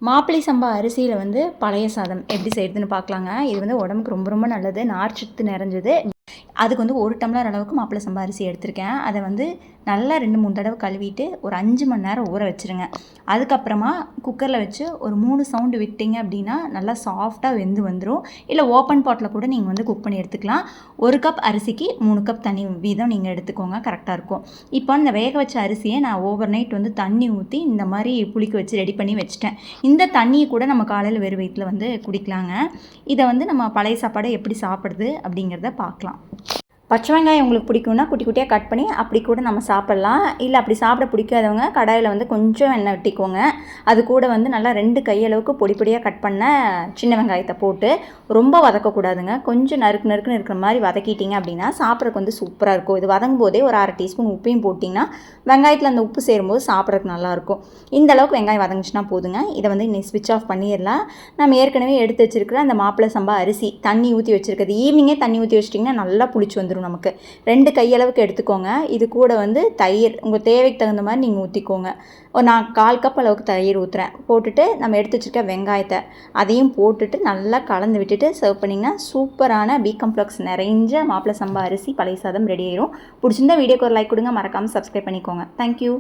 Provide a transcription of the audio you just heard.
மாப்பிள்ளை சம்பா அரிசியில் வந்து பழைய சாதம் எப்படி செய்கிறதுன்னு பார்க்கலாங்க. இது வந்து உடம்புக்கு ரொம்ப ரொம்ப நல்லது, நார்ச்சத்து நிறைஞ்சது. அதுக்கு வந்து 1 டம்ளர் அளவுக்கு மாப்பிள்ளை சம்பா அரிசி எடுத்திருக்கேன். அதை வந்து நல்லா 2-3 தடவை கழுவிட்டு ஒரு 5 மணி நேரம் ஊற வச்சுருங்க. அதுக்கப்புறமா குக்கரில் வச்சு ஒரு 3 சவுண்டு விட்டிங்க அப்படின்னா நல்லா சாஃப்டாக வெந்து வந்துடும். இல்லை ஓப்பன் பாட்டில் கூட நீங்கள் வந்து குக் பண்ணி எடுத்துக்கலாம். 1 கப் அரிசிக்கு 3 கப் தண்ணி வீதம் நீங்கள் எடுத்துக்கோங்க, கரெக்டாக இருக்கும். இப்போ இந்த வேக வச்ச அரிசியை நான் ஓவர் நைட் வந்து தண்ணி ஊற்றி இந்த மாதிரி புளிக்க வச்சு ரெடி பண்ணி வச்சுட்டேன். இந்த தண்ணியை கூட நம்ம காலையில் வெறும் வயிற்றில் வந்து குடிக்கலாங்க. இதை வந்து நம்ம பழைய சாப்பாடை எப்படி சாப்பிடுது அப்படிங்கிறத பார்க்கலாம். பச்சை வெங்காயம் உங்களுக்கு பிடிக்கும்னா குட்டி குட்டியாக கட் பண்ணி அப்படி கூட நம்ம சாப்பிட்லாம். இல்லை அப்படி சாப்பிட பிடிக்காதவங்க கடாயில் வந்து கொஞ்சம் எண்ணெய் விட்டிக்கோங்க. அது கூட வந்து நல்லா 2 கையளவுக்கு பொடி பொடியாக கட் பண்ண சின்ன வெங்காயத்தை போட்டு ரொம்ப வதக்கக்கூடாதுங்க. கொஞ்சம் நறுக்குன்னு இருக்கிற மாதிரி வதக்கிட்டிங்க அப்படின்னா சாப்பிட்றதுக்கு வந்து சூப்பராக இருக்கும். இது வதங்கும் போதே ஒரு 1/2 டீஸ்பூன் உப்பையும் போட்டிங்கன்னா வெங்காயத்தில் அந்த உப்பு சேரும்போது சாப்பிட்றதுக்கு நல்லாயிருக்கும். இந்த அளவுக்கு வெங்காயம் வதங்கிச்சுன்னா போதுங்க. இதை வந்து இன்னைக்கு ஸ்விட்ச் ஆஃப் பண்ணிடலாம். நம்ம ஏற்கனவே எடுத்து வச்சுருக்கிற அந்த மாப்பிள்ளை சம்பா அரிசி தண்ணி ஊற்றி வச்சுருக்கிறது ஈவினிங்கே தண்ணி ஊற்றி வச்சிட்டிங்கன்னா நல்லா புளிச்சு வந்துடும். நமக்கு 2 கையளவுக்கு எடுத்துக்கோங்க. இது கூட வந்து தயிர் உங்கள் தேவைக்கு தகுந்த மாதிரி நீங்கள் ஊற்றிக்கோங்க. நான் 1/4 கப் அளவுக்கு தயிர் ஊற்றுறேன். போட்டுட்டு நம்ம எடுத்து வச்சுருக்க வெங்காயத்தை அதையும் போட்டுட்டு நல்லா கலந்து விட்டுட்டு சர்வ் பண்ணிங்கன்னா சூப்பரான பி காம்ப்ளெக்ஸ் நிறைஞ்ச மாப்பிள்ளை சம்பா அரிசி பழைய சாதம் ரெடி ஆயிரும். பிடிச்சிருந்தா வீடியோக்கு ஒரு லைக் கொடுங்க, மறக்காமல் சப்ஸ்கிரைப் பண்ணிக்கோங்க. தேங்க்யூ.